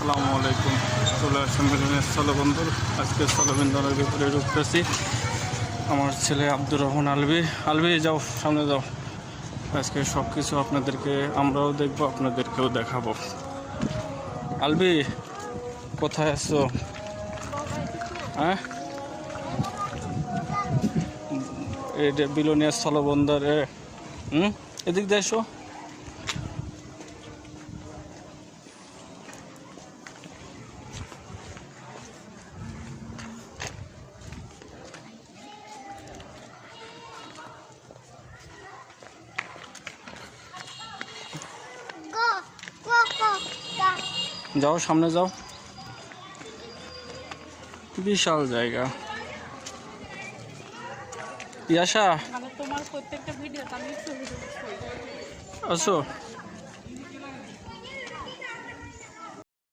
আসসালামু আলাইকুম। চলে আসলাম মিলনের স্থলবন্দর। আজকে স্থলবন্দরের ভিতরে ঢুকতেছি। আমার ছেলে আব্দুর রহমান আলবি যাও, সামনে যাও। আজকে সব কিছু আপনাদেরকে আমরাও দেখবো, আপনাদেরকেও দেখাবো। আলবি, কোথায় আছো? হ্যাঁ, এটা বিলোনিয়া স্থলবন্দরে। এদিক দিয়ে এসো। যাও, সামনে যাও। বিশাল জায়গা। ইয়াশা, মানে তোমার প্রত্যেকটা ভিডিওতে আমি একটু আসো।